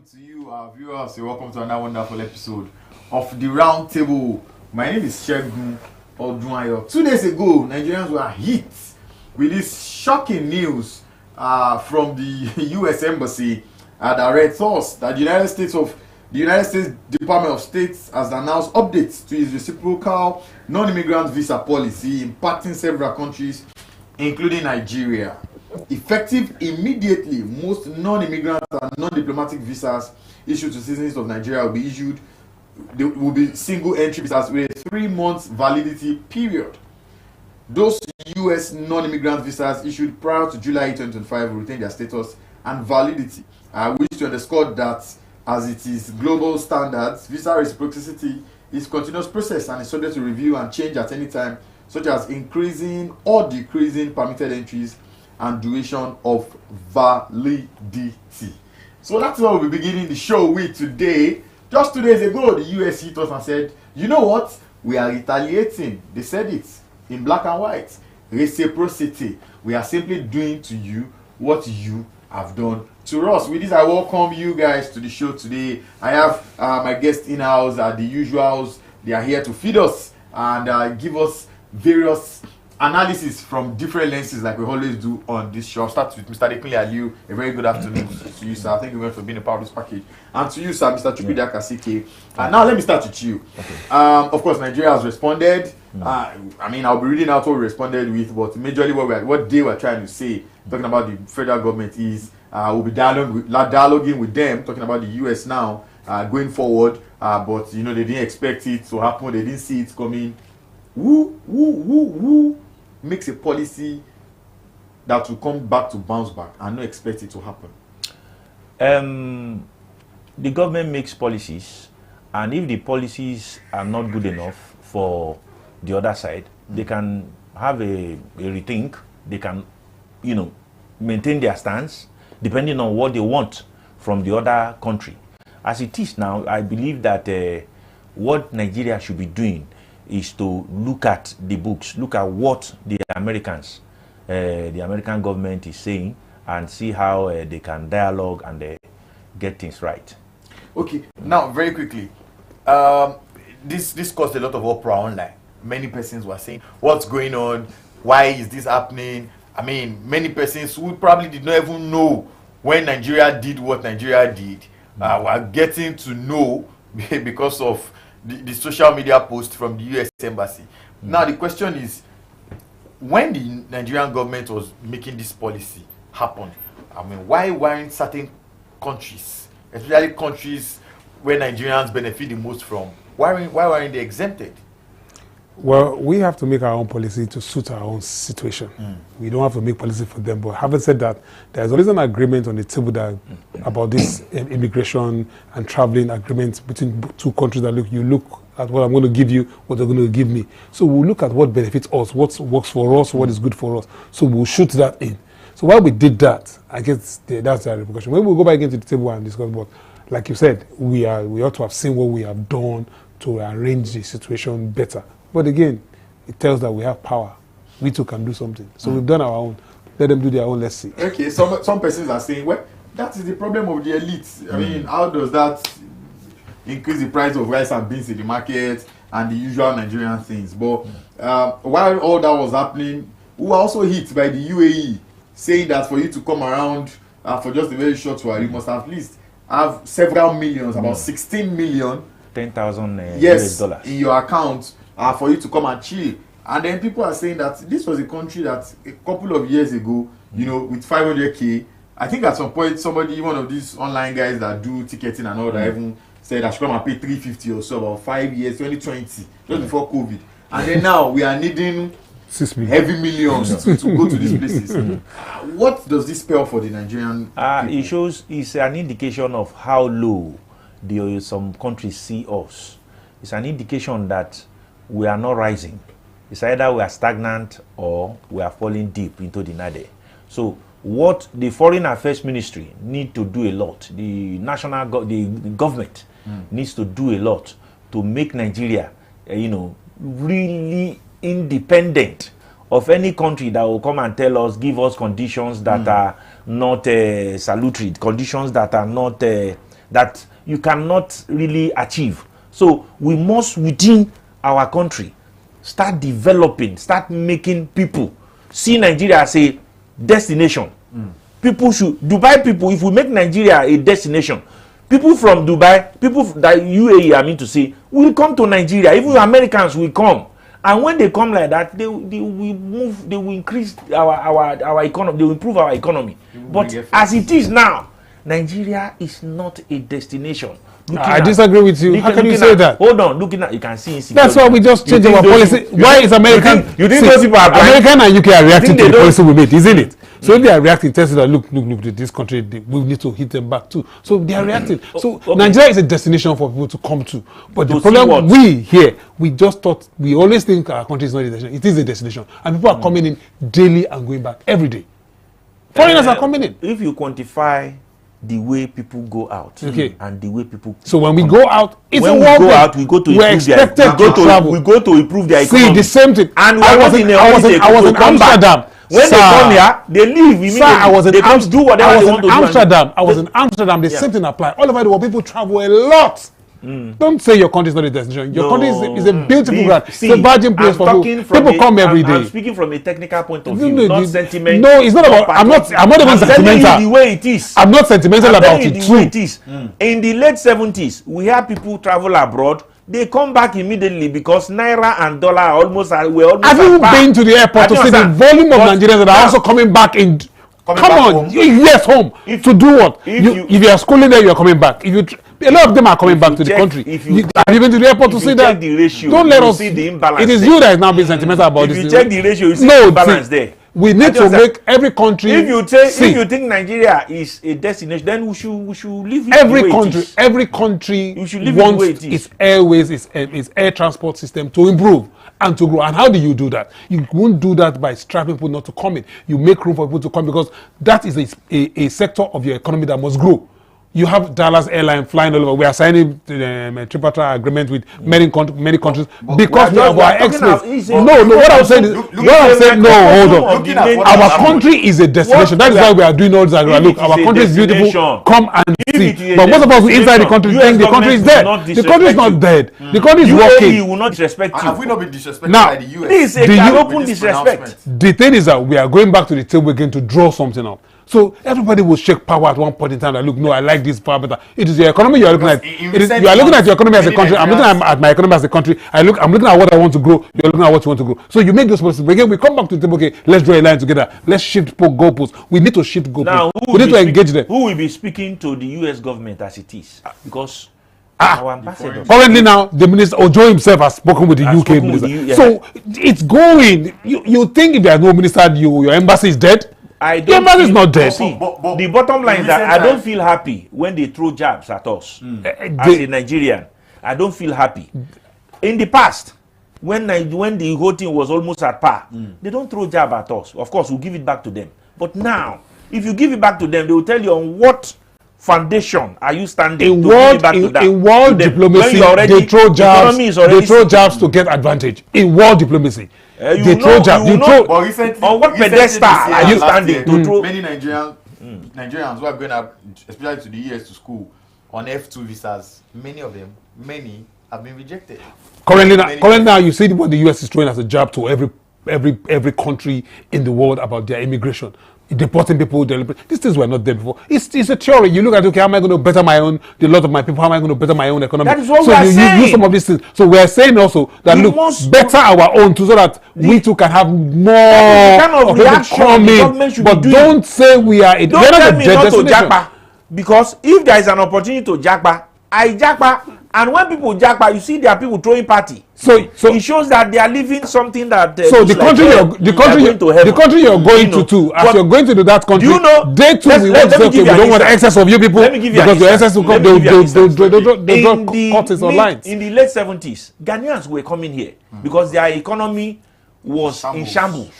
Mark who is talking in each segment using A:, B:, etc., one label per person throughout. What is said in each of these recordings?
A: afternoon to you, our viewers. You're welcome to another wonderful episode of the Roundtable. My name is Shegun Odunwayo. 2 days ago, Nigerians were hit with this shocking news from the U.S. Embassy that read thus that the United States Department of State has announced updates to its reciprocal non-immigrant visa policy impacting several countries, including Nigeria. Effective immediately, most non-immigrant and non-diplomatic visas issued to citizens of Nigeria will be issued. They will be single entry visas with a 3-month validity period. Those U.S. non-immigrant visas issued prior to July 2025 will retain their status and validity. I wish to underscore that as it is global standards, visa reciprocity is a continuous process and is subject to review and change at any time, such as increasing or decreasing permitted entries and duration of validity. So that's what we'll be beginning the show with today. Just 2 days ago, the US hit us and said, you know what? We are retaliating. They said it in black and white. Reciprocity. We are simply doing to you what you have done to us. With this, I welcome you guys to the show today. I have my guests in-house, the usuals. They are here to feed us and give us various analysis from different lenses like we always do on this show. I'll start with Mr. Dekunle Aliu. A very good afternoon to you, sir. Thank you very much for being a part of this package. And to you, sir, Mr. Chupida Kasike. Now let me start with you. Okay. Of course, Nigeria has responded. I'll be reading out what we responded with, but majorly what they were trying to say, talking about the federal government is we'll be dialoguing with them, talking about the US now, going forward. But, they didn't expect it to happen. They didn't see it coming. Who makes a policy that will come back to bounce back and not expect it to happen?
B: The government makes policies, and if the policies are not good enough for the other side, they can have a rethink. They can, maintain their stance depending on what they want from the other country. As it is now, I believe that what Nigeria should be doing is to look at the books, look at what the American government is saying, and see how they can dialogue and get things right. Okay,
A: now very quickly, this caused a lot of uproar online. Many persons were saying, what's going on? Why is this happening? Many persons who probably did not even know when Nigeria did what Nigeria did were getting to know because of the social media post from the U.S. Embassy. Now the question is, when the Nigerian government was making this policy happen, why weren't certain countries, especially countries where Nigerians benefit the most from, why weren't they exempted?
C: Well, we have to make our own policy to suit our own situation. We don't have to make policy for them. But having said that, there's always an agreement on the table that about this immigration and traveling agreement between two countries that you look at what I'm going to give you, what they're going to give me. So we'll look at what benefits us, what works for us, what is good for us. So we'll shoot that in. So while we did that, I guess that's the repercussion. When we go back into the table and discuss, but like you said, we ought to have seen what we have done to arrange the situation better. But again, it tells that we have power. We too can do something. So we've done our own. Let them do their own, let's see.
A: Okay, some persons are saying, well, that is the problem of the elites. How does that increase the price of rice and beans in the market and the usual Nigerian things? But while all that was happening, we were also hit by the UAE, saying that for you to come around for just a very short while, you must at least have several millions, about 16 million.
B: 10,000
A: US
B: dollars
A: in your account for you to come and chill. And then people are saying that this was a country that a couple of years ago, with 500k, I think at some point one of these online guys that do ticketing and all that even said I should come and pay 350 or so about 5 years, 2020, just before COVID. And then now we are needing
C: 6 million.
A: Heavy millions to go to these places. What does this spell for the Nigerian people?
B: It's an indication of how low some countries see us. It's an indication that we are not rising. It's either we are stagnant or we are falling deep into the nade. So what the Foreign Affairs Ministry need to do a lot, the government needs to do a lot to make Nigeria, really independent of any country that will come and tell us, give us conditions that are not salutary, conditions that are not that you cannot really achieve. So we must, within our country, start developing, start making people see Nigeria as a destination. People should, Dubai people, if we make Nigeria a destination, people from Dubai, people that UAE, I mean to say, will come to Nigeria. Even Americans will come. And when they come like that, they will move, they will increase our economy, they will improve our economy. But as it is now, Nigeria is not a destination.
C: I disagree with you. How can you say that?
B: Hold on, looking at, you can see.
C: That's why we just changed our policy. Why is American?
B: You think those people are blind?
C: American and UK are reacting to the policy we made, isn't it? So if they are reacting, tells you that look, this country, we need to hit them back too. So they are reacting. So okay. Nigeria is a destination for people to come to. But the problem we just thought, we always think our country is not a destination. It is a destination. And people are coming in daily and going back every day. Foreigners are coming in.
B: If you quantify the way people go out and the way people
C: so when we go out, it's
B: when
C: a
B: we
C: world
B: go out, we go to improve
C: travel.
B: We go to improve their economy.
C: See the same thing.
B: And
C: I was in Amsterdam.
B: When they come here, they leave immediately.
C: Sir, I was in
B: do whatever they want to do.
C: I was in Amsterdam. The same thing applies. All over the world, people travel a lot. Don't say your country is not a destination. Your country is a beautiful brand. It's a virgin place for people. People come every day.
B: I'm speaking from a technical point of view, not sentimental.
C: No, it's not about. I'm not even sentimental.
B: Telling you the way it is.
C: I'm not sentimental about it.
B: The way it is. In the late 70s, we had people travel abroad. They come back immediately because naira and dollar were almost. Have
C: you been to the airport to see the volume of Nigerians that are also coming back in? Come on, yes, home. To do what? If you are schooling there, you are coming back. A lot of them are coming back to the country. Have you been to the airport to see that?
B: The ratio,
C: don't let us
B: see the imbalance.
C: It is you that is now being sentimental about this.
B: If you check the ratio, you see the imbalance there.
C: We need to make every country.
B: If you think Nigeria is a destination, then we should leave it
C: every country wants its airways, its air transport system to improve and to grow. And how do you do that? You won't do that by strapping people not to come in. You make room for people to come because that is a sector of your economy that must grow. You have Dallas Airline flying all over. We are signing a tripartite agreement with many countries because we have our exports. No, what I'm saying is, hold on. Our country is a destination. That is why we are doing all this. Look, our country is beautiful. Come and see. But most of us inside the country think the country is dead. The country is not dead. The country is working.
B: UAE will not disrespect you.
A: Have we not been disrespected by the US?
B: This is a open disrespect.
C: The thing is that we are going back to the table again to draw something up. So everybody will shake power at one point in time. That look, no, I like this power better. It is your economy you are looking at. You are looking at your economy as a country. I'm looking at my economy as a country. I'm looking at what I want to grow. You're looking at what you want to grow. So you make those policies. Again, we come back to the table. Okay, let's draw a line together. Let's shift goalposts. We need to shift goalposts.
B: Now,
C: we need to engage them.
B: Who will be speaking to the US government as it is? Because our ambassador.
C: Currently now, the minister Ojo himself has spoken with the UK minister. So it's going. You think if there is no minister, your embassy is dead? The embassy is not dead.
B: The bottom line is that I don't feel happy when they throw jabs at us. As a Nigerian, I don't feel happy. In the past, when the whole thing was almost at par, they don't throw jab at us. Of course, we'll give it back to them. But now, if you give it back to them, they will tell you on what foundation are you standing to give it back to them.
C: In world diplomacy, they throw jabs to get advantage. In world diplomacy. They throw jabs.
A: But recently,
B: on what pedestal are you standing to throw?
A: Many Nigerians who are going up, especially to the US to school, on F2 visas, many of them, have been rejected.
C: Currently now, you see what the US is throwing as a jab to every country in the world about their immigration. Deporting people, these things were not there before. It's a theory. You look at, okay, how am I going to better the lot of my people? How am I going to better my own economy?
B: That is what we are saying.
C: You use some of these things. So we are saying also that better our own too, so that we too can have more of people coming. But don't say we are. Don't
B: tell me not to japa, because if there is an opportunity to japa, I japa. And when people japa, you see there are people throwing party. So it shows that they are living something that.
C: So the country you're going to as you're going to that country, they too we want to say, okay, we don't want excess of you people because the excess will come. They draw cuts or lines.
B: In the late 70s, Ghanaians were coming here because their economy was in shambles.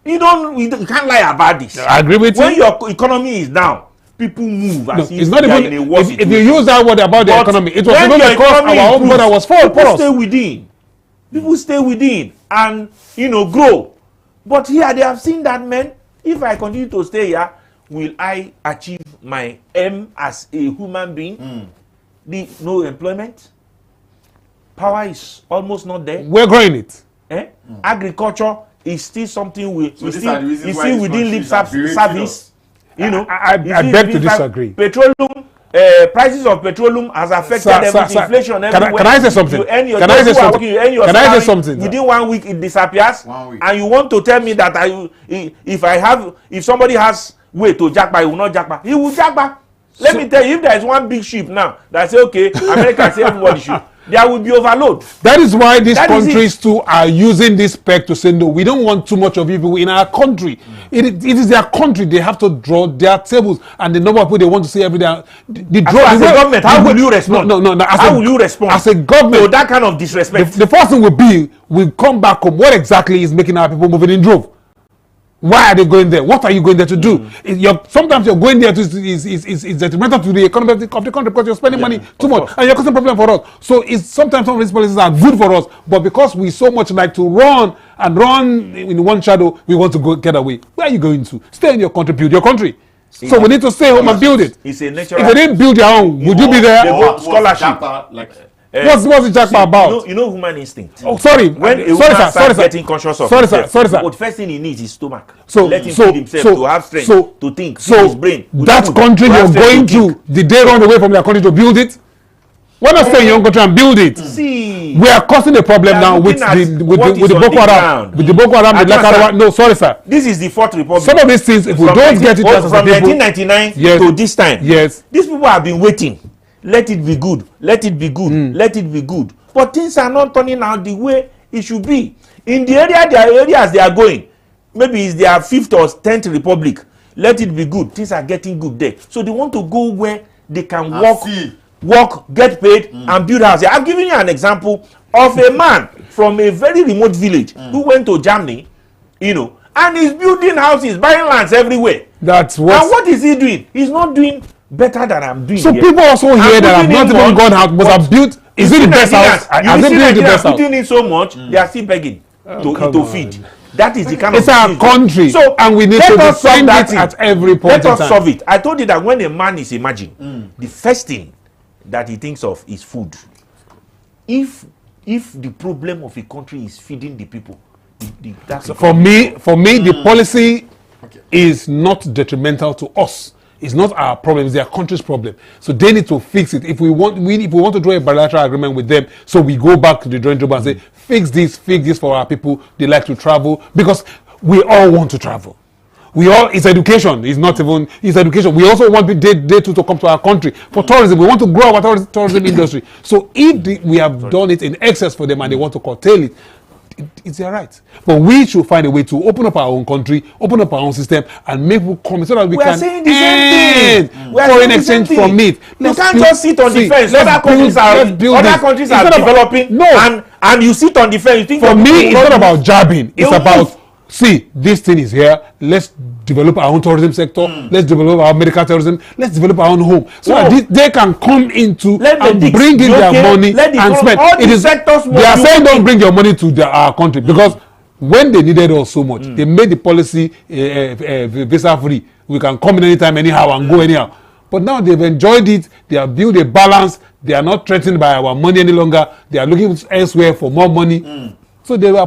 B: You can't lie about this.
C: I agree with you.
B: When your economy is down, people move.
C: It's not even if you use that word about the economy, it was even because our own border was full.
B: People stay within. People stay within and grow. But here they have seen that, man, if I continue to stay here, will I achieve my aim as a human being. No employment. Power is almost not there.
C: We're growing it.
B: Agriculture is still something we still within lip service. You know,
C: I beg to disagree.
B: Petroleum prices of petroleum has affected inflation everywhere.
C: Can I say something? Can I say something?
B: Within 1 week it disappears.
A: 1 week.
B: And you want to tell me that if somebody has way to jackpot, he will not jackpot. He will jackpot. Let me tell you, if there is one big ship now that say, okay, America say everybody should, there will be overload.
C: That is why these countries too are using this peg to say, no, we don't want too much of people in our country. It is their country. They have to draw their tables and the number of people they want to see every day. As
B: a government, how will you respond?
C: No.
B: How will you respond?
C: As a government,
B: to that kind of disrespect.
C: The first thing will be, we come back home. What exactly is making our people moving in drove? Why are they going there? What are you going there to do? Sometimes you're going there to is detrimental to the economy of the country because you're spending money too much and you're causing problem for us. So sometimes some of these policies are good for us, but because we so much like to run in one shadow, we want to get away. Where are you going to? Stay in your country, build your country. So we need to stay home and build it.
B: It's a natural.
C: If they didn't build your own, would you be there?
B: Scholarship.
C: What's the Jackpot about?
B: You know human instinct.
C: Oh, sorry.
B: When a woman starts getting conscious of himself, the first thing he needs is stomach.
C: So
B: let him feed himself to have strength to think.
C: So
B: his brain.
C: That country you're going to, did they run away from their country to build it? Why not stay in your own country and build it?
B: See,
C: we are causing a problem now with the Boko Haram. With the Boko Haram, no, sorry, sir.
B: This is the Fourth Republic.
C: Some of these things, if we don't get it
B: from 1999 to this time,
C: yes,
B: these people have been waiting. Let it be good. Let it be good. Let it be good. But things are not turning out the way it should be. In the areas they are going, maybe it's their 5th or 10th republic. Let it be good. Things are getting good there. So they want to go where they can work, get paid, and build houses. I've given you an example of a man from a very remote village who went to Germany, and he's building houses, buying lands everywhere.
C: And
B: what is he doing? He's not doing better than I'm doing.
C: So here. People also hear that I've not even gone out, but I've built. Is it the best house?
B: Has it built the best house? Putting in so much, they are still begging to feed. That is the kind of.
C: It's our country, so and we need to defend it at every point.
B: Let us solve it. I told you that when a man is emerging, the first thing that he thinks of is food. If the problem of a country is feeding the people,
C: for me, the policy is not detrimental to us. It's not our problem, it's their country's problem. So they need to fix it. If we want to draw a bilateral agreement with them, so we go back to the drawing table and say, fix this for our people. They like to travel because we all want to travel. It's education. It's education. We also want they to come to our country for tourism. We want to grow our tourism industry. So if we have done it in excess for them and they want to curtail it, it's their right. But we should find a way to open up our own country, open up our own system, and make people come so that we can end foreign exchange from it.
B: You can't just sit on the fence. Other countries are developing, and you sit on the fence.
C: For me, it's not about jabbing. It's about, see, this thing is here. Let's develop our own tourism sector. Let's develop our medical tourism. Let's develop our own home so that they can come into and bring in their money and spend. They are saying don't bring your money to our country because when they needed us so much, they made the policy visa free. We can come in anytime, anyhow, and go anyhow. But now they've enjoyed it. They have built a balance. They are not threatened by our money any longer. They are looking elsewhere for more money. So they are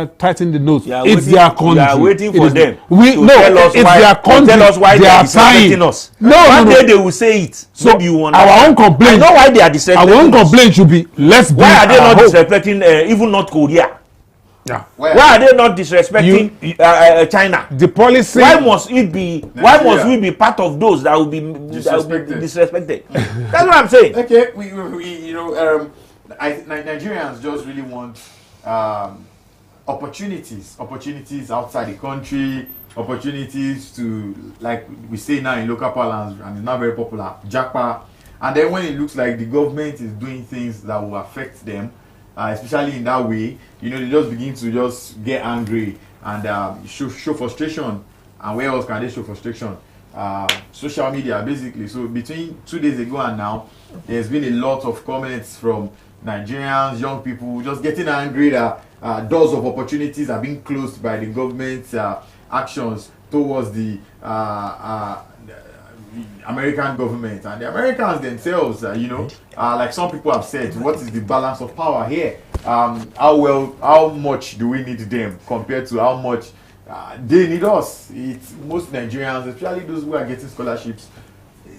C: tightening the nose. It's their country.
B: We are waiting for them
C: tell us why
B: they are disrespecting us. One day they will say it.
C: So our own complaint.
B: I know why they are disrespecting us.
C: Our own complaint should be, let's be.
B: Why are they not disrespecting even North Korea?
C: Yeah.
B: Why are they not disrespecting China?
C: The policy.
B: Why must it be? Nigeria. Why must we be part of those that will be disrespected? That's what I'm saying.
A: Okay, Nigerians just really want opportunities outside the country, opportunities to, like we say now in local parlance, and it's not very popular, jackpot. And then when it looks like the government is doing things that will affect them, especially in that way, they just begin to just get angry and show frustration. And where else can they show frustration? Social media, basically. So between 2 days ago and now, there's been a lot of comments from Nigerians, young people, just getting angry that doors of opportunities are being closed by the government's actions towards the American government and the Americans themselves, like some people have said, what is the balance of power here? How much do we need them compared to how much they need us? It's most Nigerians, especially those who are getting scholarships.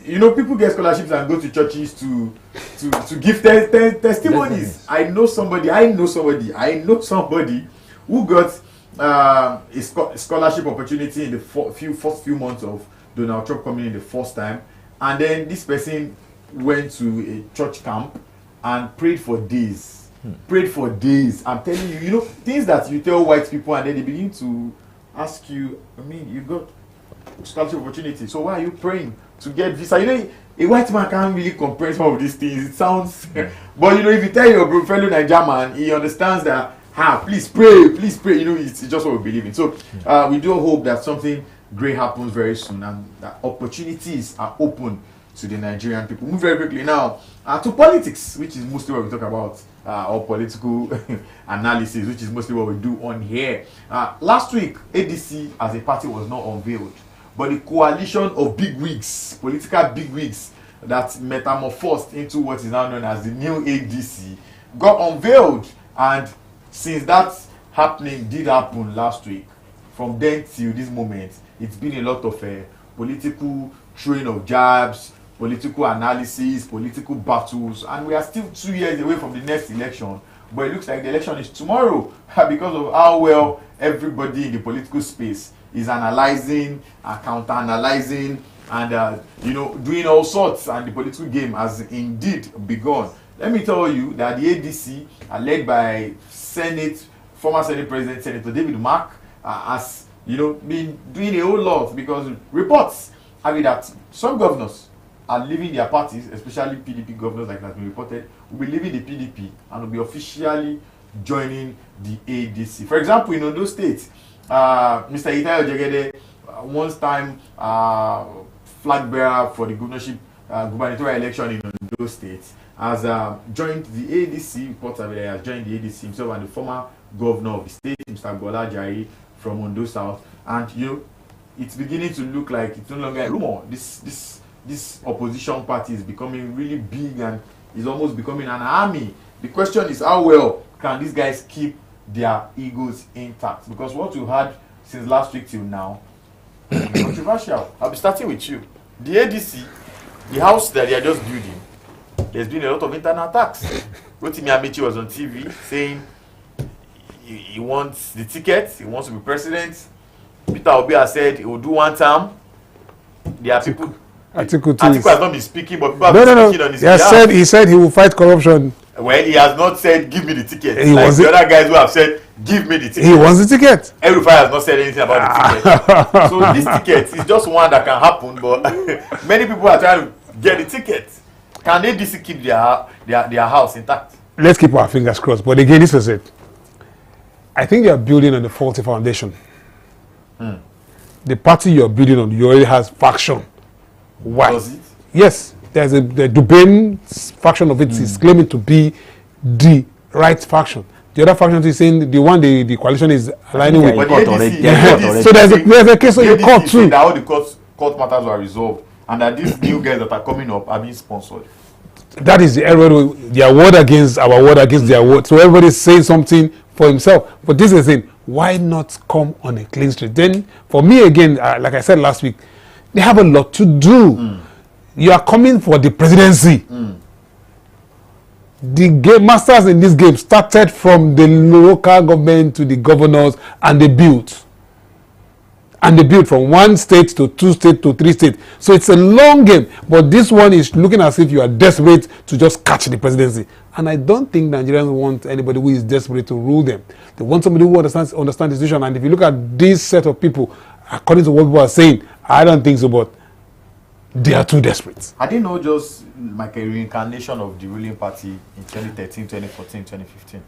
A: People get scholarships and go to churches to give testimonies. I know somebody who got a scholarship opportunity in the first few months of Donald Trump coming in the first time, and then this person went to a church camp and prayed for days. I'm telling you, things that you tell white people and then they begin to ask you, you got scholarship opportunity, so why are you praying to get visa? A white man can't really comprehend some of these things. It sounds but if you tell your fellow Nigerian man, he understands that please pray, it's just what we believe in. So we do hope that something great happens very soon and that opportunities are open to the Nigerian people. Move very quickly now to politics, which is mostly what we talk about, or political analysis, which is mostly what we do on here. Last week, ADC as a party was not unveiled, but the coalition of bigwigs, political bigwigs that metamorphosed into what is now known as the new ADC, got unveiled. And since that did happen last week, from then till this moment, it's been a lot of political throwing of jabs, political analysis, political battles, and we are still 2 years away from the next election. But it looks like the election is tomorrow because of how well everybody in the political space is analyzing, counter-analyzing, and doing all sorts, and the political game has indeed begun. Let me tell you that the ADC, led by former Senate President Senator David Mark, has been doing a whole lot, because reports have it that some governors are leaving their parties, especially PDP governors, like has been reported, will be leaving the PDP and will be officially joining the ADC. For example, in Ondo State, Mr. Itayo Jegede, once time flag bearer for the gubernatorial election in Ondo State, has joined the ADC. Reports have has joined the ADC himself, and the former governor of the state, Mr. Bola Jai from Ondo South. And it's beginning to look like it's no longer a rumor. This opposition party is becoming really big and is almost becoming an army. The question is, how well can these guys keep their egos intact? Because what we had since last week till now is controversial. I'll be starting with you. The ADC, the house that they are just building, there's been a lot of internal attacks. Rotimi Amechi was on TV saying he wants the ticket, he wants to be president. Peter Obi has said he will do one term. There are people. Atiku has not been speaking, but people have been speaking on his behalf.
C: He said he will fight corruption.
A: Well, he has not said give me the ticket. Like the other guys who have said give me the ticket.
C: He wants the ticket.
A: Everybody has not said anything about the ticket. So this ticket is just one that can happen, but many people are trying to get the ticket. Can ADC keep their house intact?
C: Let's keep our fingers crossed. But again, this is it. I think you are building on the faulty foundation. The party you are building on, you already has faction. Why?
A: Does it?
C: Yes, there's the Dubain faction of it is claiming to be the right faction. The other faction is saying the one the coalition is aligning with.
A: But the ADC,
C: so there's a case of the court too.
A: That all the court matters were resolved, and that these new guys that are coming up are being sponsored.
C: That is the error. Their word against our word against their word. So everybody's saying something for himself. But this is the thing. Why not come on a clean street? Then, for me again, like I said last week, they have a lot to do. You are coming for the presidency. The game masters in this game started from the local government to the governors, and they built. And they built from 1 state to 2 states to 3 states. So it's a long game. But this one is looking as if you are desperate to just catch the presidency. And I don't think Nigerians want anybody who is desperate to rule them. They want somebody who understands the situation. And if you look at this set of people, according to what people are saying, I don't think so, but they are too desperate.
A: I didn't know just like a reincarnation of the ruling party in 2013, 2014, 2015.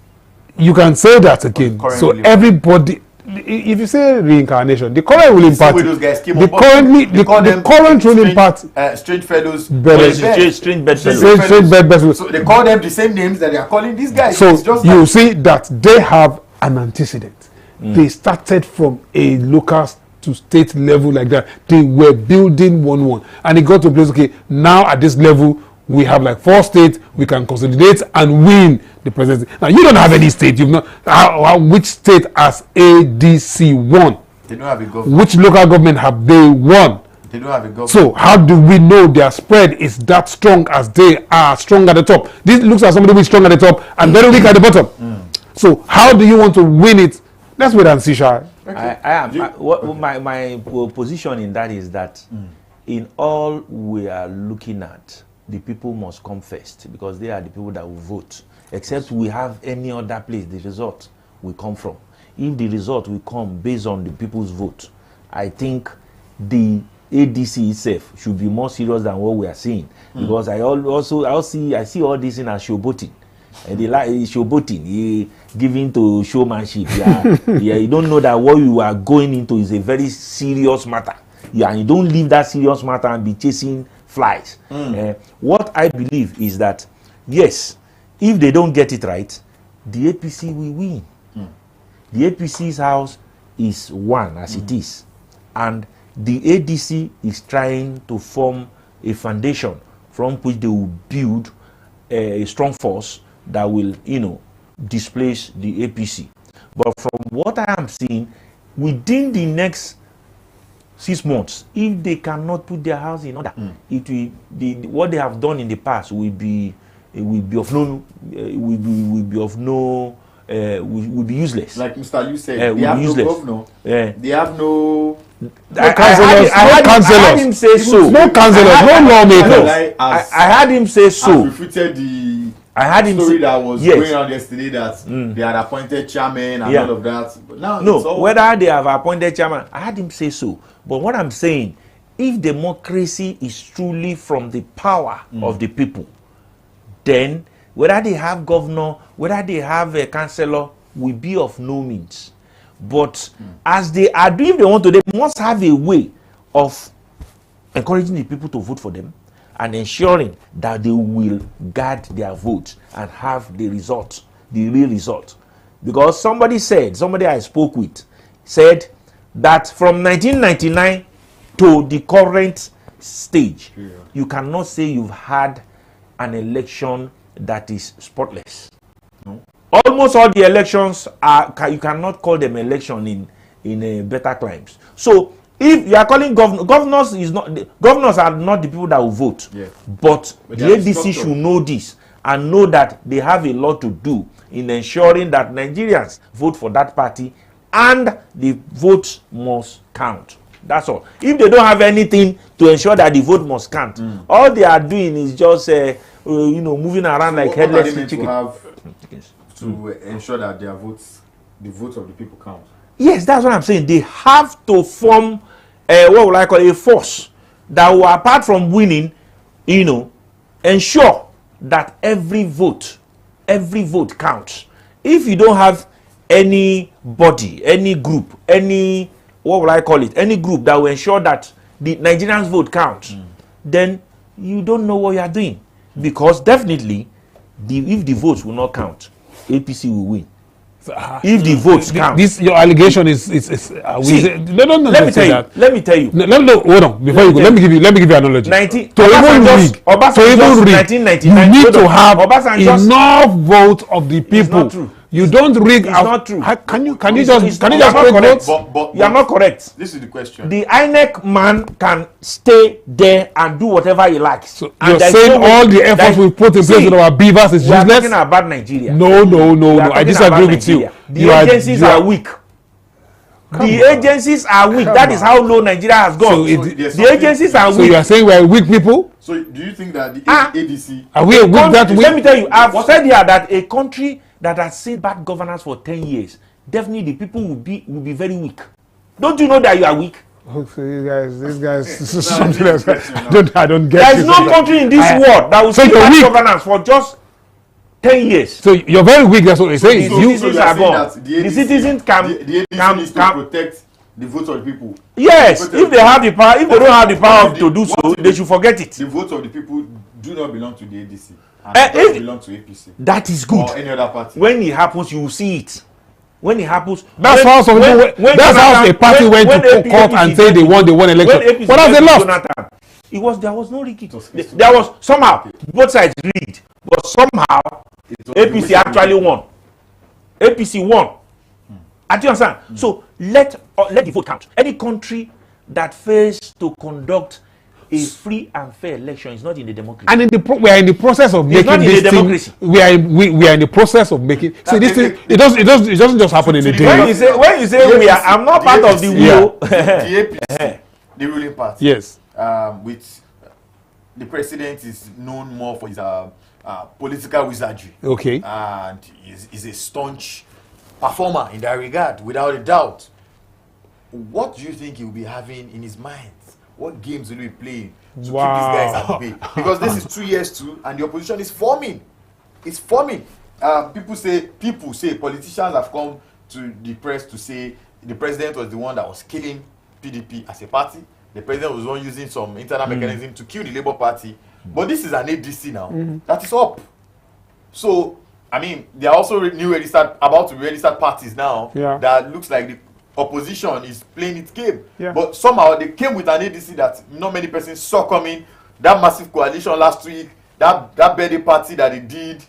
C: You can say that again. So everybody, if you say reincarnation, the current ruling party,
A: those guys came
C: the current ruling party,
A: strange fellows,
B: strange
C: bedfellows.
A: So they call them the same names that they are calling these guys.
C: So you see that they have an antecedent. They started from a local to state level like that. They were building one. And it got to a place, okay, now at this level, we have like 4 states, we can consolidate and win the presidency. Now, you don't have any state. You've not. Which state has ADC won?
A: They don't have a government.
C: Which local government have they won?
A: They don't have a government.
C: So how do we know their spread is that strong as they are strong at the top? This looks like somebody who is strong at the top and very weak at the bottom. So how do you want to win it? Let's wait and see, Shah.
B: Okay. My position in that is that in all we are looking at, the people must come first because they are the people that will vote. Except we have any other place the result will come from. If the result will come based on the people's vote, I think the ADC itself should be more serious than what we are seeing, because I see all this in as showboating, and they like showboating, giving to showmanship. You don't know that what you are going into is a very serious matter. And you don't leave that serious matter and be chasing flies. What I believe is that yes, if they don't get it right, the APC will win. The APC's house is one as it is, and the ADC is trying to form a foundation from which they will build a strong force that will, displace the APC. But from what I am seeing, within the next 6 months, if they cannot put their house in order, it will what they have done in the past will be useless.
A: Like Mr. Liu said, they have
B: useless.
A: no governor. They have no.
C: No councillors.
B: I had him say so.
C: No councillors. No lawmakers.
B: I had him say so.
A: Refuted the
B: I had him
A: story
B: say,
A: that was going on yesterday that they had appointed chairman and all of that. But now
B: whether they have appointed chairman, I had him say so. But what I'm saying, if democracy is truly from the power of the people, then whether they have governor, whether they have a councillor, will be of no means. But as they are doing, if they want to, they must have a way of encouraging the people to vote for them and ensuring that they will guard their vote and have the result, the real result. Because somebody I spoke with, said that from 1999 to the current stage, you cannot say you've had an election that is spotless. No. Almost all the elections you cannot call them election in better climes. So if you are calling governors are not the people that will vote. But the ADC should know this and know that they have a lot to do in ensuring that Nigerians vote for that party and the votes must count. That's all. If they don't have anything to ensure that the vote must count, all they are doing is just moving around like headless chicken.
A: To ensure that their votes, the votes of the people count.
B: Yes, that's what I'm saying. They have to form a force that will, apart from winning, ensure that every vote counts. If you don't have any body, any group, any group that will ensure that the Nigerians vote counts, then you don't know what you are doing. Because definitely, if the votes will not count, APC will win. If the votes count.
C: Your allegation is let
B: me tell you.
C: Hold on. Before you go, let me give you an analogy. To even rig, you need to have enough votes of the people. You don't rig.
B: It's not true.
C: Can you just correct?
A: But
B: you are not correct.
A: This is the question.
B: The INEC man can stay there and do whatever he likes.
C: So you're saying all the efforts we put in place with our beavers is useless?
B: We are talking about Nigeria.
C: No. I disagree with you.
B: The agencies are weak. The agencies are weak. That is how low Nigeria has gone. The agencies are weak.
C: So you are saying we are weak people?
A: So do you think that the ADC...
C: Are we weak that weak?
B: Let me tell you, I've said here that a country that has seen bad governance for 10 years, definitely the people will be very weak. Don't you know that you are weak?
C: Okay, these guys, something else. I don't get it.
B: There is no country in this world that will see bad governance for just 10 years.
C: So you're very weak, that's what you're saying.
B: The citizens are gone. The citizens can
A: protect the votes of the people.
B: Yes, if they have the power, if they don't have the power to do so, they should forget it.
A: The votes of the people do not belong to the ADC. And it belong to APC.
B: That is good.
A: Or any other party.
B: When it happens, you will see it. when it happens.
C: That's how some people. That's how a party went to court and say they won election. But as they lost,
B: there was no rigging. There was somehow both sides rigged, but somehow APC actually won. APC won. Do you understand? So let the vote count. Any country that fails to conduct a free and fair election is not in the democracy. And
C: we are in the process of making this thing. We are in the process of making. See, this thing. It doesn't just happen in a day.
B: When you say we are, I'm not part of the wheel.
A: The APC, the ruling party.
C: Yes.
A: Which the president is known more for his political wizardry.
C: Okay.
A: And is a staunch performer in that regard, without a doubt. What do you think he will be having in his mind? What games will he be playing to keep these guys at bay? Because this is 2 years too, and the opposition is forming. It's forming. People say politicians have come to the press to say the president was the one that was killing PDP as a party. The president was the one using some internal mechanism to kill the Labour Party. But this is an ADC now that is up. So, I mean, there are also about to be registered parties now that looks like the opposition is playing its game. But somehow they came with an ADC that not many persons saw coming. That massive coalition last week, that birthday party that they did,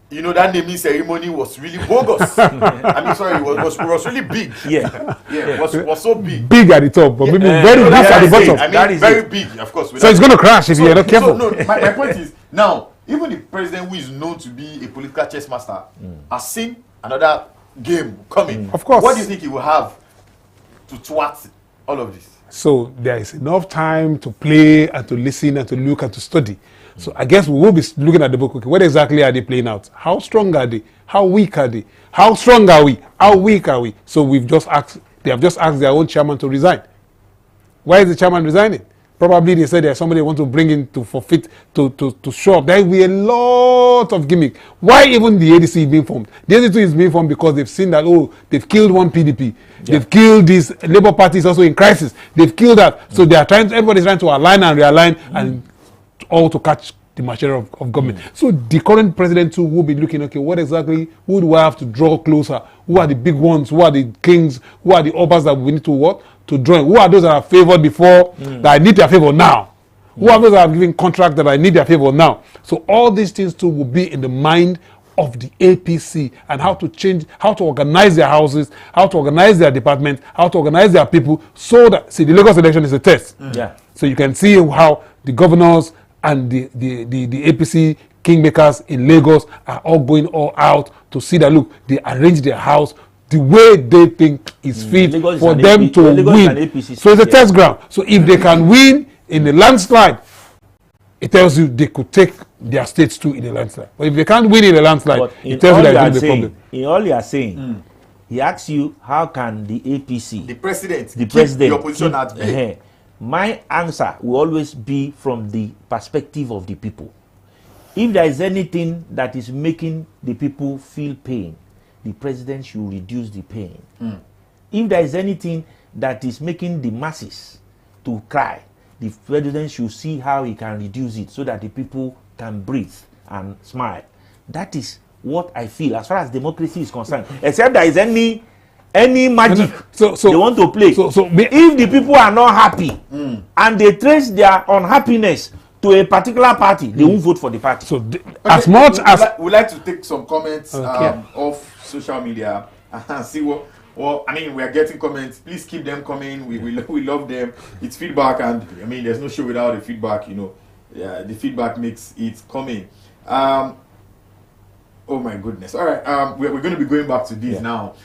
A: you know, that naming ceremony was really bogus. I mean, sorry, it was really big. It was so big.
C: Big at the top, but maybe very big at the bottom.
A: I mean, very big, of course.
C: So it's going to crash if you're not careful.
A: So, no, my point is, now, even the president who is known to be a political chess master has seen another game coming.
C: Of course.
A: What do you think he will have to thwart all of this?
C: So there is enough time to play and to listen and to look and to study. So I guess we will be looking at the book. Okay, what exactly are they playing out? How strong are they? How weak are they? How strong are we? How weak are we? So they have just asked their own chairman to resign. Why is the chairman resigning? Probably they said there's somebody they want to bring in to forfeit, to show up. There will be a lot of gimmick. Why even the ADC is being formed? The ADC is being formed because they've seen that, they've killed one PDP. They've killed this Labour Party is also in crisis. They've killed that. So everybody's trying to align and realign and all to catch the machinery of government. So the current president too will be looking, okay, who do I have to draw closer? Who are the big ones? Who are the kings? Who are the obas that we need to draw in? Who are those that are favored before that I need their favor now? Who are those that are giving contract that I need their favor now? So all these things too will be in the mind of the APC and how to change, how to organize their houses, how to organize their department, how to organize their people, so that, see, the Lagos election is a test. So you can see how the governors and the APC kingmakers in Lagos are all going all out to see that, look, they arrange their house the way they think is fit for them to win. So it's a test ground. So if they can win in the landslide, it tells you they could take their states too in a landslide. But if they can't win in a landslide, it tells you that it's going to be a problem.
B: In all you are saying, he asks you, how can the APC,
A: the president,
B: keep the
A: opposition at bay?
B: My answer will always be from the perspective of the people. If there is anything that is making the people feel pain, the president should reduce the pain. If there is anything that is making the masses to cry, the president should see how he can reduce it so that the people can breathe and smile. That is what I feel as far as democracy is concerned. Except there is any magic they want to play. If the people are not happy and they trace their unhappiness to a particular party, they won't vote for the party.
C: So as much as
A: we'd like to take some comments off social media and see what. Well, I mean, we are getting comments. Please keep them coming. We love them. It's feedback, and I mean, there's no show without the feedback. You know, the feedback makes it coming. Oh my goodness! All right, we're going to be going back to this now.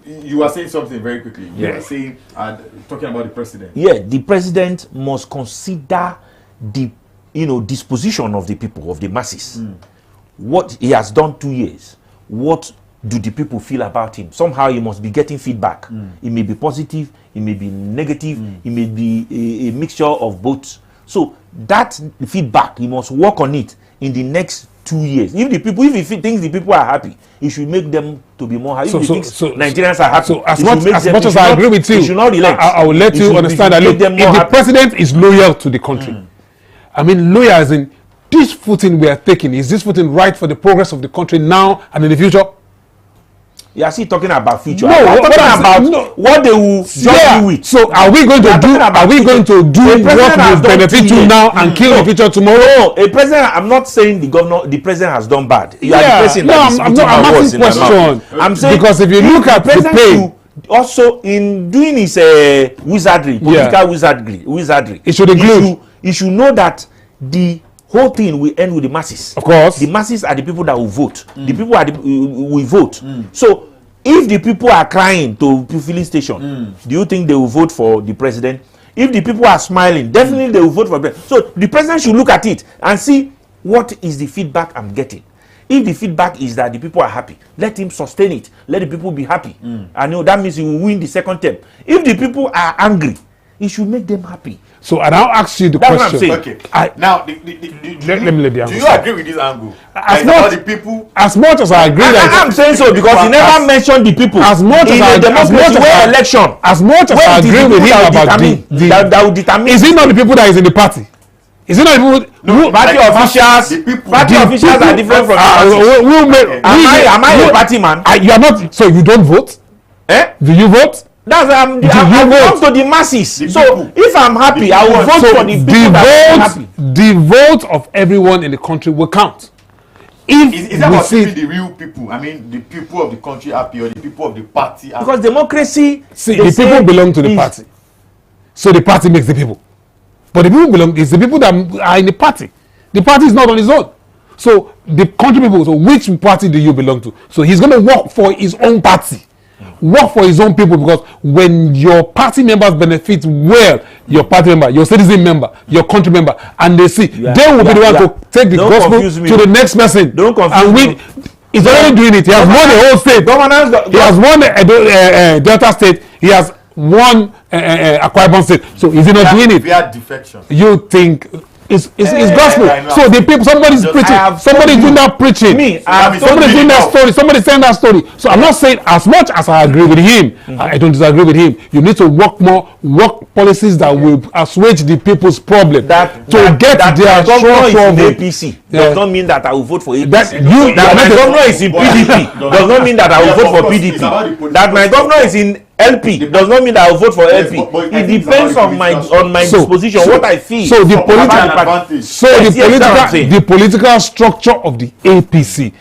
A: You were saying something very quickly. You were saying talking about the president.
B: Yeah, the president must consider the disposition of the people, of the masses. What he has done 2 years. What do the people feel about him? Somehow he must be getting feedback. It may be positive, it may be negative, it may be a mixture of both. So that feedback, he must work on it in the next 2 years. If he thinks the people are happy, he should make them to be more happy. If he thinks Nigerians are happy,
C: so as much as I agree with you,
B: he should not relent.
C: I will let you understand that if the president is loyal to the country, I mean loyal as in this footing we are taking, is this footing right for the progress of the country now and in the future?
B: You are still talking about future.
C: No,
B: I'm talking about what they will judge you with.
C: So are we going to do? Are we going to do what will benefit you now and kill the future tomorrow?
B: No, a president. I'm not saying the president has done bad. You are the person that is putting my words in my mouth. I'm saying
C: because if you look at the pay,
B: also in doing his wizardry, political wizardry,
C: it should include.
B: You should know that the whole thing will end with the masses.
C: Of course,
B: the masses are the people that will vote. The people are will vote. So if the people are crying to filling station, do you think they will vote for the president? If the people are smiling, definitely they will vote for the president. So the president should look at it and see what is the feedback I'm getting. If the feedback is that the people are happy, let him sustain it. Let the people be happy. I know that means he will win the second term. If the people are angry, he should make them happy.
C: So and I'll ask you the question.
A: Okay. Now, let me
C: do
A: you agree with this angle?
C: As much as I agree,
B: I'm saying so because he never mentioned the people.
C: As much as I agree with him about
B: that will determine.
C: Is it not the people that is in the party? Is it not the people?
B: No, party officials. Party officials are different from am I a party man?
C: You are not. So you don't vote? Do you vote?
B: That's I'm come to the masses. So if I'm happy, I will vote for the people that are happy.
C: The vote of everyone in the country will count.
A: Is that about keeping the real people? I mean, the people of the country happy or the people of the party happy?
B: Because democracy.
C: See, the people belong to the party, so the party makes the people. But the people belong. It's the people that are in the party. The party is not on its own. So the country people. So which party do you belong to? So he's going to work for his own party. Work for his own people, because when your party members benefit well, your party member, your citizen member, your country member, and they see, they will be the one to take the gospel to the next person.
B: Don't confuse me.
C: He's already doing it. He has won the whole state. He has won Delta State. He has won Akwa Ibom State. So is he not doing it?
A: We are defection.
C: You think it's gospel? So the people, somebody's preaching, somebody's doing that preaching. Somebody's doing that story. Somebody's saying that story. So I'm not saying as much as I agree with him, I don't disagree with him. You need to work policies that will assuage the people's problem. That their
B: governor is in APC does not mean that I will vote for APC. That my governor is in PDP does not mean that I will vote for PDP. That my governor is in LP does not mean that I will vote for LP. It depends on my disposition, what I feel.
C: So the political structure of the APC,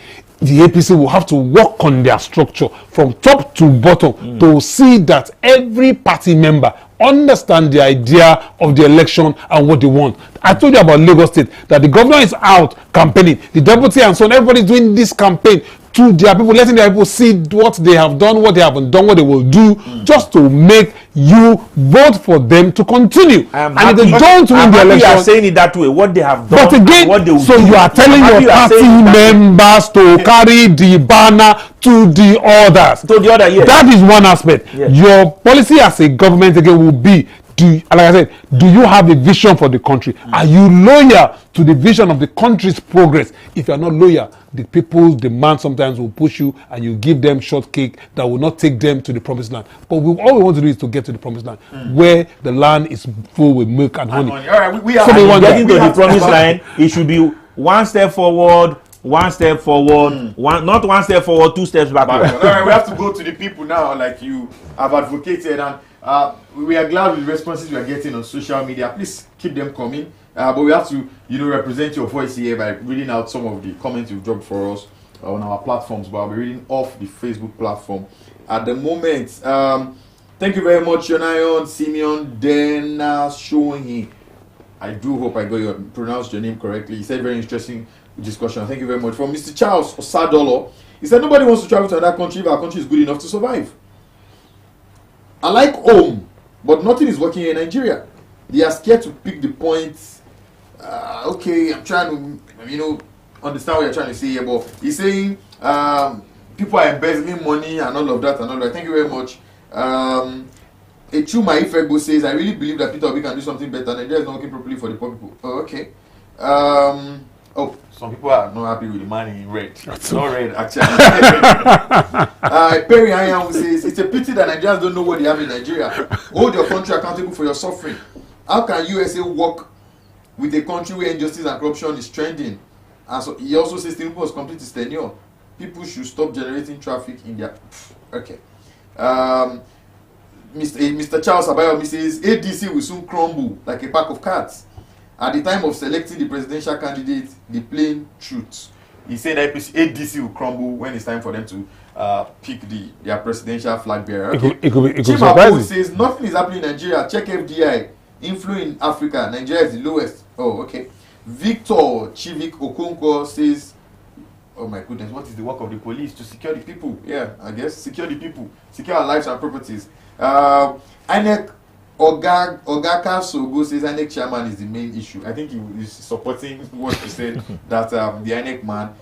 C: will have to work on their structure from top to bottom to see that every party member understand the idea of the election and what they want. I told you about Lagos State, that the governor is out campaigning, the deputy and so on, everybody's doing this campaign to their people, letting their people see what they have done, what they haven't done, what they will do, just to make you vote for them to continue. And if they don't win the election,
B: you are saying it that way, what they have done,
C: but again,
B: what they will
C: so
B: do.
C: you are telling your party members to carry the banner to the others.
B: To the other, yes.
C: That is one aspect. Yes. Your policy as a government again will be, like I said, do you have a vision for the country? Are you loyal to the vision of the country's progress? If you are not loyal, the people's demand sometimes will push you and you give them shortcake that will not take them to the promised land. But all we want to do is to get to the promised land, where the land is full with milk and honey.
A: All right, we are
B: getting to the promised land. It should be one step forward, not one step forward, 2 steps backward.
A: All right, we have to go to the people now, like you have advocated, and we are glad with the responses we are getting on social media. Please keep them coming. But we have to, represent your voice here by reading out some of the comments you've dropped for us on our platforms. But I'll be reading off the Facebook platform at the moment. Thank you very much, Yonayon, Simeon, Dena, Shohi. I do hope I pronounced your name correctly. He said very interesting discussion. Thank you very much. From Mr. Charles Osadolo, he said nobody wants to travel to another country if our country is good enough to survive. I like home, but nothing is working in Nigeria. They are scared to pick the points. Okay, I'm trying to, understand what you're trying to say here, but he's saying people are embezzling money and all of that and all that. Thank you very much. Echuma Ifegbo says, I really believe that Peter Obi can do something better. Nigeria is not working properly for the poor people. Oh, okay. Some people are not happy with the man in red. It's not red, actually. Perry Ayam says, it's a pity that Nigerians don't know what they have in Nigeria. Hold your country accountable for your suffering. How can USA work with a country where injustice and corruption is trending? And so he also says Tinubu was complete his tenure. people should stop generating traffic in their... Okay. Mr. Charles Abayomi says ADC will soon crumble like a pack of cards. At the time of selecting the presidential candidate, the plain truth. He said that ADC will crumble when it's time for them to pick their presidential flag bearer. Okay.
C: It could be
A: Chimapu says nothing is happening in Nigeria. Check FDI. Inflow in Africa. Nigeria is the lowest. Oh, okay. Victor Chivik Okonkwo says, oh my goodness, what is the work of the police? To secure the people. Yeah, I guess. Secure the people. Secure our lives and properties. INEC Ogaka Sogo says INEC chairman is the main issue. I think he is supporting what you said, that the INEC man.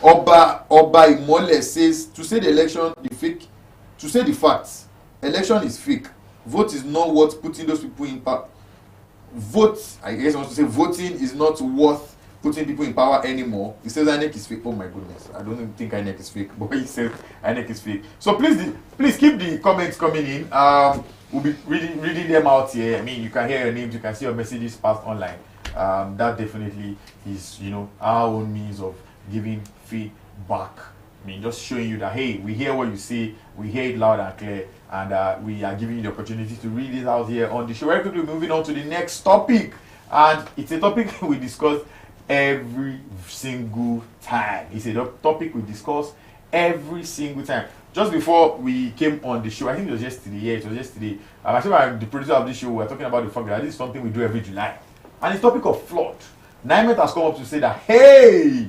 A: Oba Imole says, to say the election, to say the facts, election is fake. Vote is not worth putting those people in power. I guess I want to say voting is not worth putting people in power anymore. He says INEC is fake. Oh my goodness, I don't even think INEC is fake, but he says INEC is fake. So please keep the comments coming in. We'll be reading them out here. I mean, you can hear your names, you can see your messages passed online. That definitely is, our own means of giving feedback. I mean, just showing you that, hey, we hear what you say, we hear it loud and clear, and we are giving you the opportunity to read it out here on the show. Very quickly, moving on to the next topic, and it's a topic we discuss every single time. It's a topic we discuss every single time. Just before we came on the show, I think it was yesterday. Yeah, it was yesterday. Actually, the producer of this show, we were talking about the fact that this is something we do every July, and it's topic of flood. NIMET has come up to say that, hey,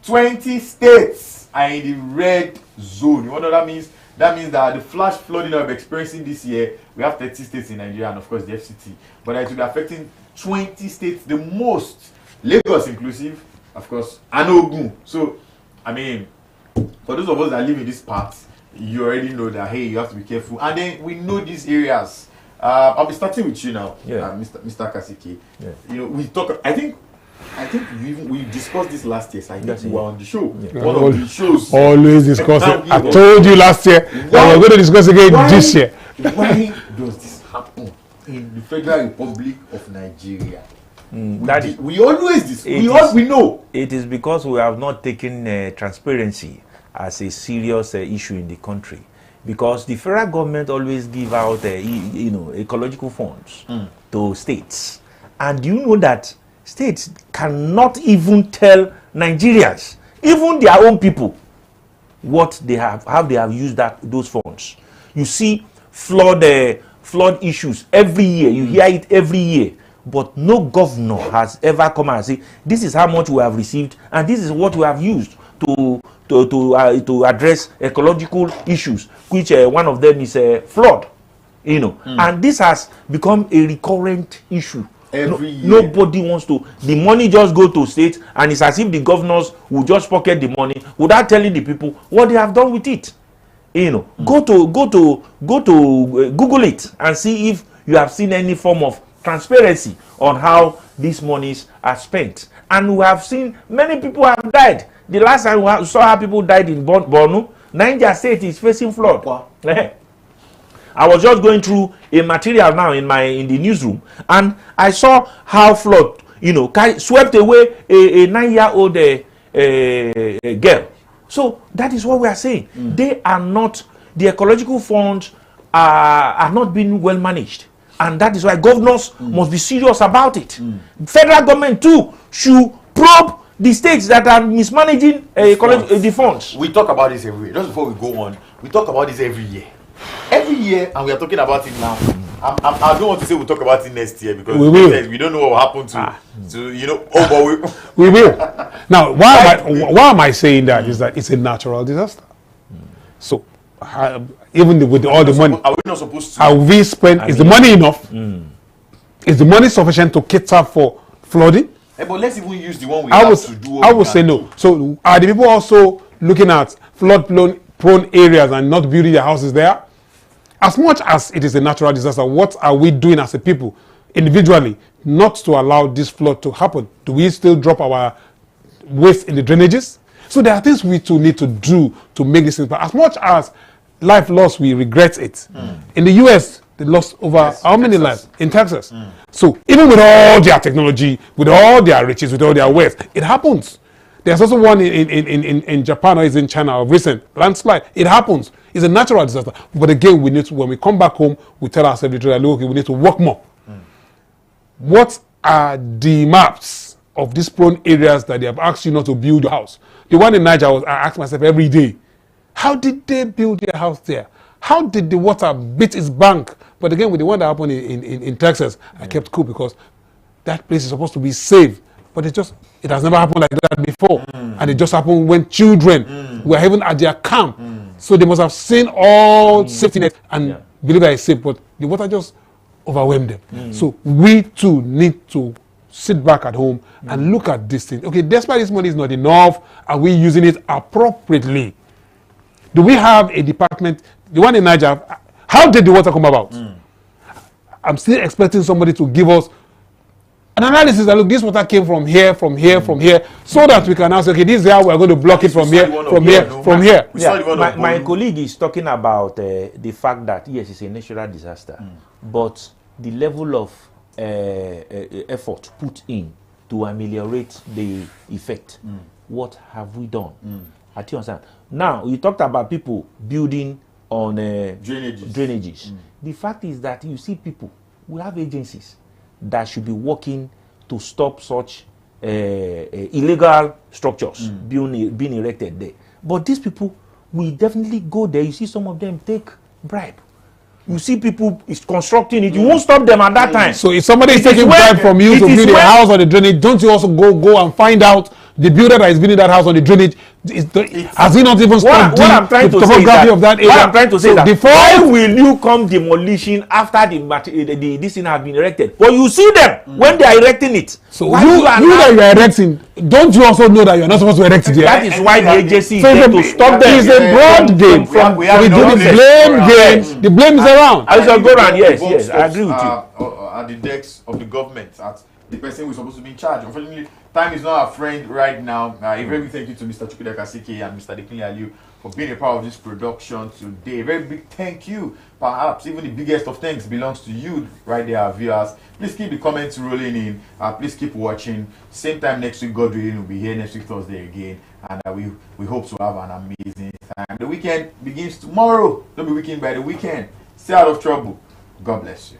A: 20 states are in the red zone. You know what that means? That means that the flash flooding that we're experiencing this year, we have 30 states in Nigeria and of course the FCT, but it will be affecting 20 states, the most, Lagos inclusive, of course, and Ogun. So, I mean, for those of us that live in this part, you already know that, hey, you have to be careful. And then we know these areas. I'll be starting with you now, Mr. Kasiki. Yeah. We talk, I think we discussed this last year. So I think we were on the show. Yeah. One of the shows. Always discussing. I told you last year that we're going to discuss again this year. Why does this happen in the Federal Republic of Nigeria? We always we know.
B: It is because we have not taken transparency as a serious issue in the country. Because the federal government always give out, ecological funds to states. And you know that states cannot even tell Nigerians, even their own people, what they have, how they have used those funds. You see flood issues every year. You hear it every year. But no governor has ever come and said, this is how much we have received and this is what we have used to address ecological issues, which one of them is flood. And this has become a recurrent issue. Every year. Nobody wants to. The money just go to states, and it's as if the governors will just pocket the money without telling the people what they have done with it. Go to Google it and see if you have seen any form of transparency on how these monies are spent. And we have seen many people have died. The last time we saw how people died in Borno, Niger State is facing flood. Wow. I was just going through a material now in the newsroom, and I saw how flood, swept away a 9-year-old girl. So that is what we are saying. They are not, the ecological funds are not being well managed. And that is why governors must be serious about it. Federal government too should probe the states that are mismanaging the funds.
A: We talk about this every year. Just before we go on, we talk about this every year. Every year, and we are talking about it now. I don't want to say we'll talk about it next year because we don't know what will happen to
C: we will. Now, why am I saying that? Is that it's a natural disaster. So, even with all the money,
A: are we not supposed to?
C: Are we spend? Is the money enough? Is the money sufficient to cater for flooding?
A: But let's even use the one we have to do.
C: I would say no. So, are the people also looking at flood-prone areas and not building their houses there? As much as it is a natural disaster, what are we doing as a people, individually, not to allow this flood to happen? Do we still drop our waste in the drainages? So there are things we too need to do to make this happen. As much as life lost, we regret it. In the US, they lost over how many lives? In Texas. So even with all their technology, with all their riches, with all their wealth, it happens. There's also one in Japan or is in China of recent landslide. It happens. It's a natural disaster. But again, we need to, when we come back home, we tell ourselves, okay, we need to work more. What are the maps of these prone areas that they have asked you not to build your house? The one in Niger, I ask myself every day, how did they build their house there? How did the water beat its bank? But again, with the one that happened in Texas, I kept cool because that place is supposed to be safe. But it has never happened like that before. And it just happened when children were even at their camp. So they must have seen all safety nets and believe that it's safe. But the water just overwhelmed them. So we too need to sit back at home and look at this thing. Okay, despite this money is not enough, are we using it appropriately? Do we have a department? The one in Niger, how did the water come about? I'm still expecting somebody to give us an analysis that, look, this water came from here, from here, from here, so that we can ask, okay, this is how we're going to block it from here, from here.
B: Yeah, my colleague is talking about the fact that, yes, it's a natural disaster, but the level of effort put in to ameliorate the effect, what have we done? I do understand. Now, you talked about people building on drainages. The fact is that you see people, we have agencies that should be working to stop such illegal structures being erected there. But these people will definitely go there. You see some of them take bribe. You see people is constructing it. You won't stop them at that time.
C: So if somebody is taking bribe from you to build a house on the drainage, don't you also go and find out the builder that is building that house on the drainage? Has he not even studied the topography of that area?
B: What I'm trying to say is that why will you come demolition after this thing has been erected? But you see them when they are erecting it.
C: So you that you are erecting, don't you also know that you are not supposed to erect it there?
B: That is why the agency is there to stop them.
C: It's a broad game. We do the blame game. The blame is around.
B: I shall go around. Yes, I agree with you.
A: At the decks of the government, at the person who is supposed to be in charge. Unfortunately, time is not our friend right now. A very big thank you to Mr. Chukwude Kasike and Mr. Dekinle Aliu for being a part of this production today. A very big thank you. Perhaps even the biggest of thanks belongs to you right there, our viewers. Please keep the comments rolling in. Please keep watching. Same time next week, God willing, we'll be here next week, Thursday again. And we hope to have an amazing time. The weekend begins tomorrow. Don't be weekend by the weekend. Stay out of trouble. God bless you.